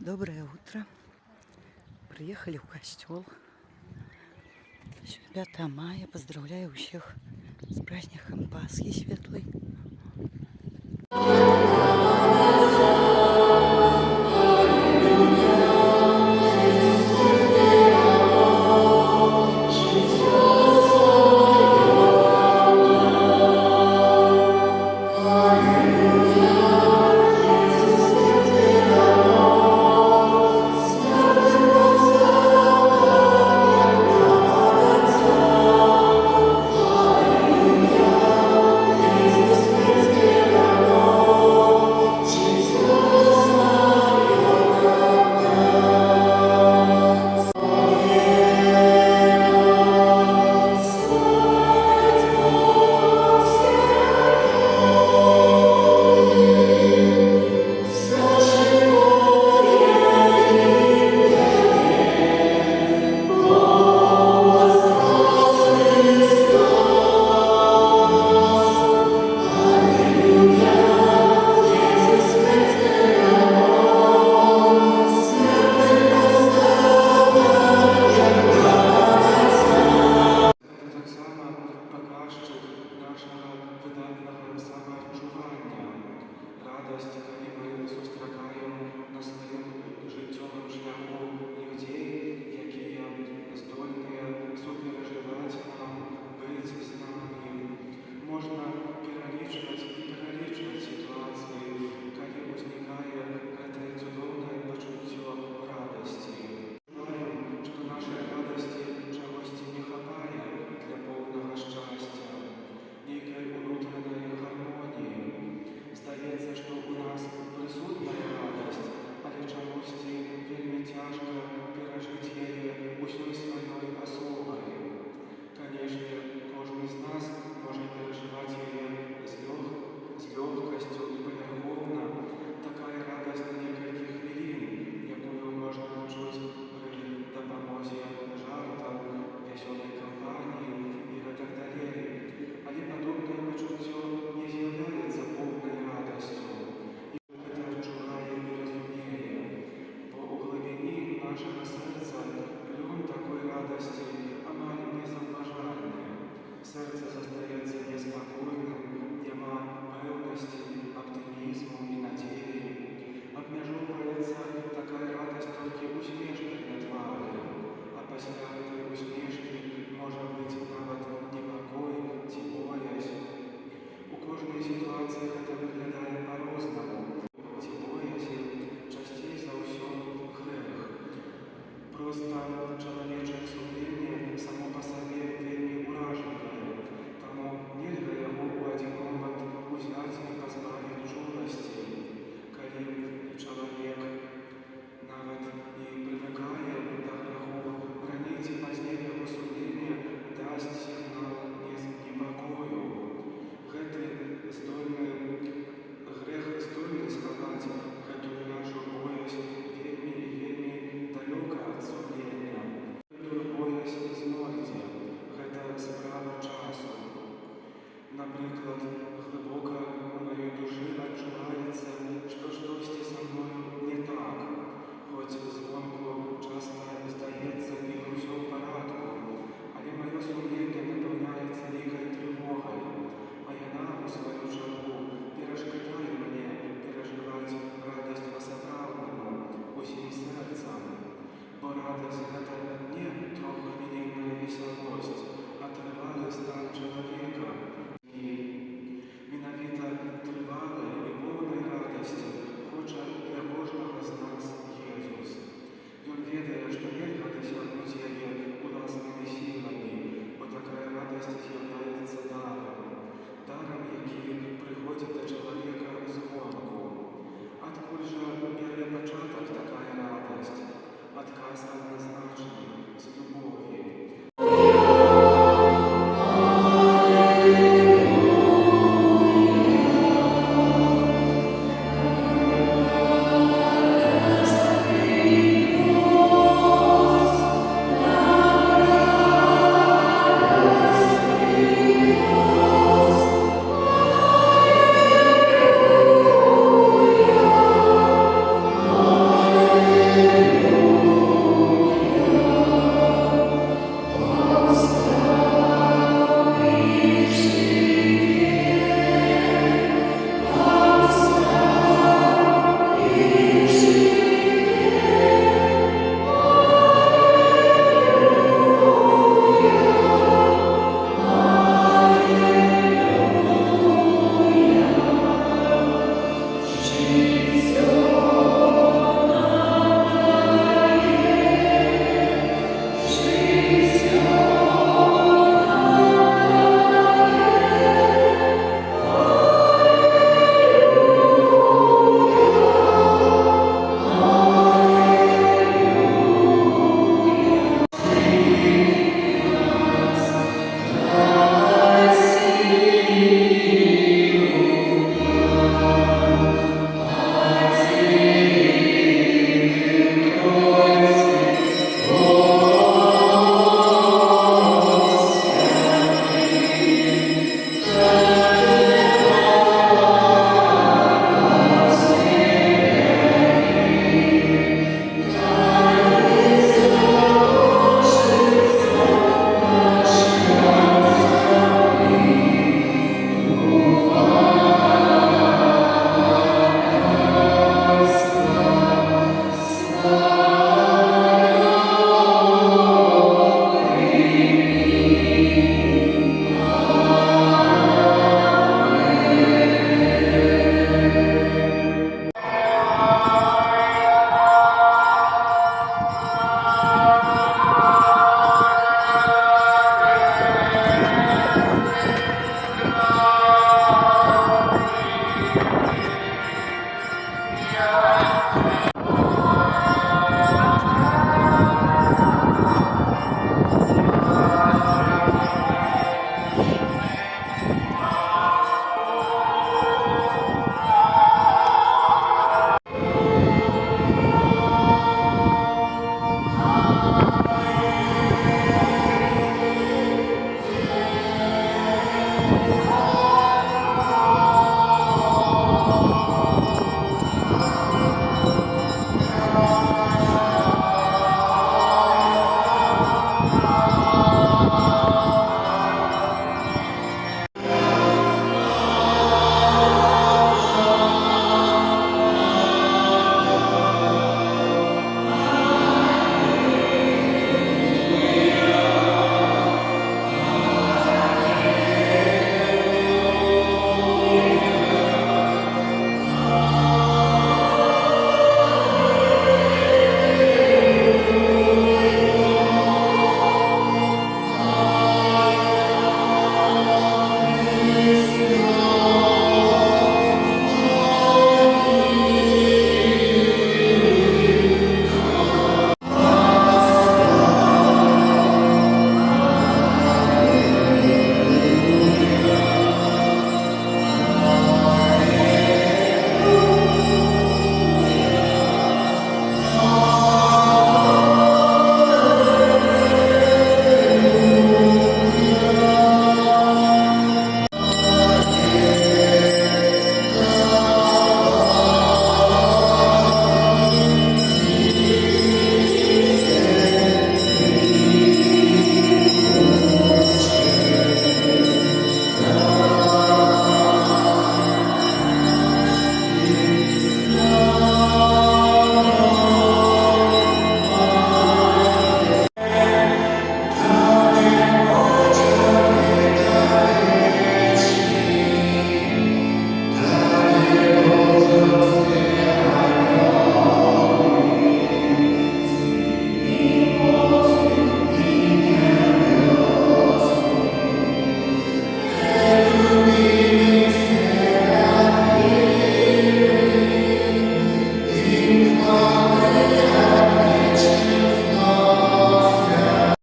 Доброе утро. Приехали в костел. 5 мая. Поздравляю всех с праздником Пасхи светлой. Радость, коли ми зустрічаємо на своєму життєвому шляху людей, які здольні супереживати нам, бути з нами. Можна перелічувати і перелічувати ситуації, коли виникає це чудовне почуття радості. Знаємо, що нашій радості чогось не вистачає для повного щастя, некої внутрішньої гармонії. Здається, що у нас присутня радость, але чомусь вельми тяжко пережити її усьою своєю особою. Звісно, кожен з нас може переживати її з легкостю і поверховно. Така радость на кілька хвилин, яку можна відчути при допомозі жартів, веселої компанії і так далі. Але подобне почуття не з'являється повною радостю. І це відчуває і розуміє. Бо у глибині нашого серця плюн такої радості, вона не заважальна. Серце зостається неспокійним, нема певності, оптимізму і надії. Обмежовується така радость тільки усмішкою на тварі, а після цієї усмішки може бути навіть непокой чи боязнь. У кожній ситуації це виглядає по-разному. Ці боязні частіше за все грех. Просто чоловіче сумління само по собі вельми уражливе, тому нельзя його у один момент взяти і позбавити чуйності, коли чоловік навіть і привикає до греху, границі пізніше його сумління дасть сигнал непокою. Грех здольний сховати эту нашу боязнь вельми і вельми далеко від сумління. Эту боязнь знойти – це справа часу. Наприклад, глибоко у моїй душі відчувається, що щось зі мною не так, хоч звонку часто здається, ніби все в порядку, але моє сумління наповняється великою тривогою, а вона, у свою чергу, перешкоджає мені переживати радість по-справжньому, усім серцем. Бо радість – це не трьоххвилинна веселость, а тривалий стан чоловіка,